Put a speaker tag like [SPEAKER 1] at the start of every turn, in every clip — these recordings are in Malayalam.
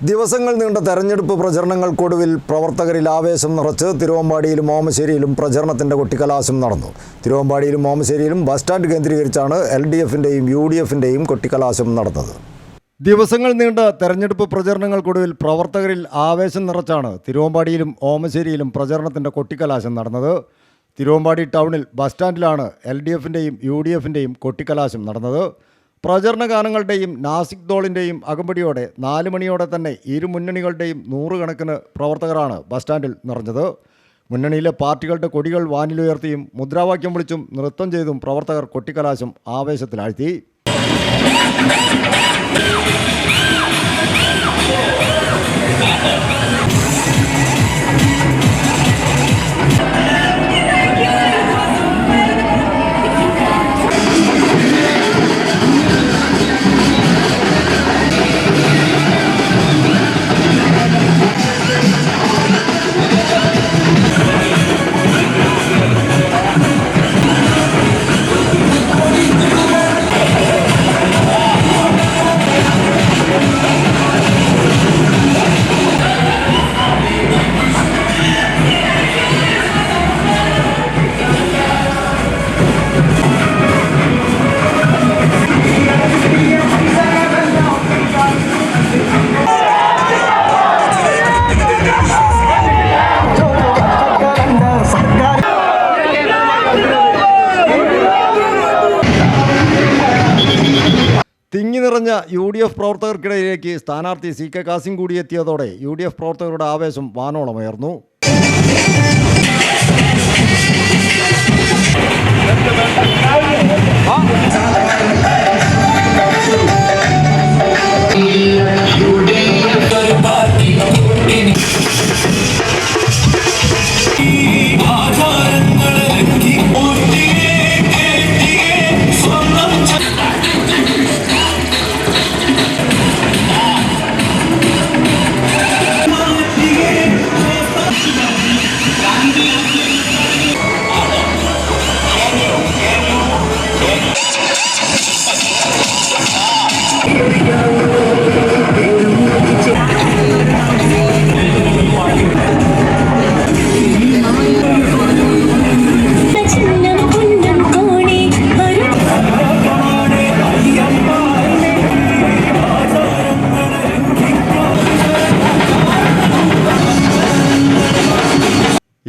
[SPEAKER 1] ദിവസങ്ങൾ നീണ്ട തെരഞ്ഞെടുപ്പ് പ്രചരണങ്ങൾക്കൊടുവിൽ പ്രവർത്തകരിൽ ആവേശം നിറച്ച് തിരുവമ്പാടിയിലും ഓമശ്ശേരിയിലും പ്രചരണത്തിൻ്റെ കൊട്ടിക്കലാശം നടന്നു. തിരുവമ്പാടിയിലും ഓമശ്ശേരിയിലും ബസ് സ്റ്റാൻഡ് കേന്ദ്രീകരിച്ചാണ് LDFിൻ്റെയും UDFിൻ്റെയും കൊട്ടിക്കലാശം നടന്നത്. ദിവസങ്ങൾ നീണ്ട തെരഞ്ഞെടുപ്പ് പ്രചരണങ്ങൾക്കൊടുവിൽ പ്രവർത്തകരിൽ ആവേശം നിറച്ചാണ് തിരുവമ്പാടിയിലും ഓമശ്ശേരിയിലും പ്രചരണത്തിൻ്റെ കൊട്ടിക്കലാശം നടന്നത്. തിരുവമ്പാടി ടൗണിൽ ബസ് സ്റ്റാൻഡിലാണ് LDFിൻ്റെയും UDFിൻ്റെയും കൊട്ടിക്കലാശം നടന്നത്. പ്രചരണ ഗാനങ്ങളുടെയും നാസിക് ദോളിൻ്റെയും അകമ്പടിയോടെ 4 മണിയോടെ തന്നെ ഇരു മുന്നണികളുടെയും 100 കണക്കിന് പ്രവർത്തകരാണ് ബസ് സ്റ്റാൻഡിൽ നിറഞ്ഞത്. മുന്നണിയിലെ പാർട്ടികളുടെ കൊടികൾ വാനിലുയർത്തിയും മുദ്രാവാക്യം വിളിച്ചും നൃത്തം ചെയ്തും പ്രവർത്തകർ കൊട്ടിക്കലാശം ആവേശത്തിലാഴ്ത്തി. തിങ്ങി നിറഞ്ഞ UDF പ്രവർത്തകർക്കിടയിലേക്ക് സ്ഥാനാർത്ഥി CK കാസിം കൂടി എത്തിയതോടെ UDF പ്രവർത്തകരുടെ ആവേശം വാനോളമുയർന്നു.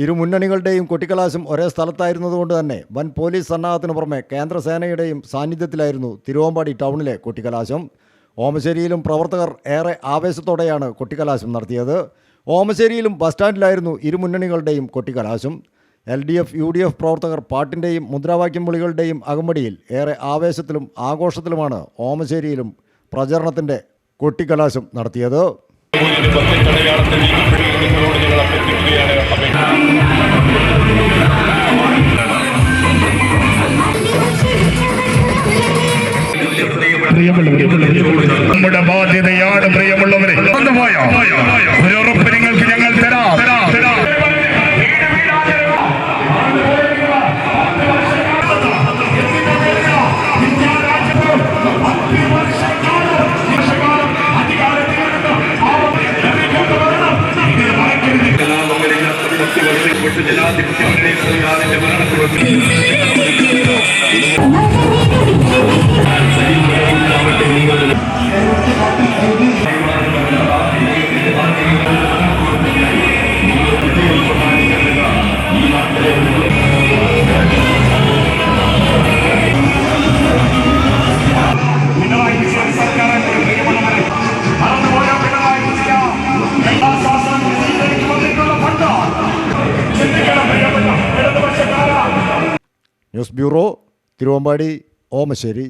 [SPEAKER 1] ഇരു മുന്നണികളുടെയും കൊട്ടിക്കലാശം ഒരേ സ്ഥലത്തായിരുന്നതുകൊണ്ട് തന്നെ വൻ പോലീസ് സന്നാഹത്തിന് പുറമെ കേന്ദ്രസേനയുടെയും സാന്നിധ്യത്തിലായിരുന്നു തിരുവമ്പാടി ടൗണിലെ കൊട്ടിക്കലാശം. ഓമശ്ശേരിയിലും പ്രവർത്തകർ ഏറെ ആവേശത്തോടെയാണ് കൊട്ടിക്കലാശം നടത്തിയത്. ഓമശ്ശേരിയിലും ബസ് സ്റ്റാൻഡിലായിരുന്നു ഇരു മുന്നണികളുടെയും കൊട്ടിക്കലാശം. LDF UDF പ്രവർത്തകർ പാട്ടിൻ്റെയും മുദ്രാവാക്യം വിളികളുടെയും അകമ്പടിയിൽ ഏറെ ആവേശത്തിലും ആഘോഷത്തിലുമാണ് ഓമശ്ശേരിയിലും പ്രചരണത്തിൻ്റെ കൊട്ടിക്കലാശം നടത്തിയത്.
[SPEAKER 2] നമ്മുടെ ബാധ്യതയാണ് പ്രിയമുള്ളവരെ. ഒരു ഉറപ്പ് നിങ്ങൾക്ക് ഞങ്ങൾ തരാം.
[SPEAKER 1] News bureau, Thiruvambady, Omassery.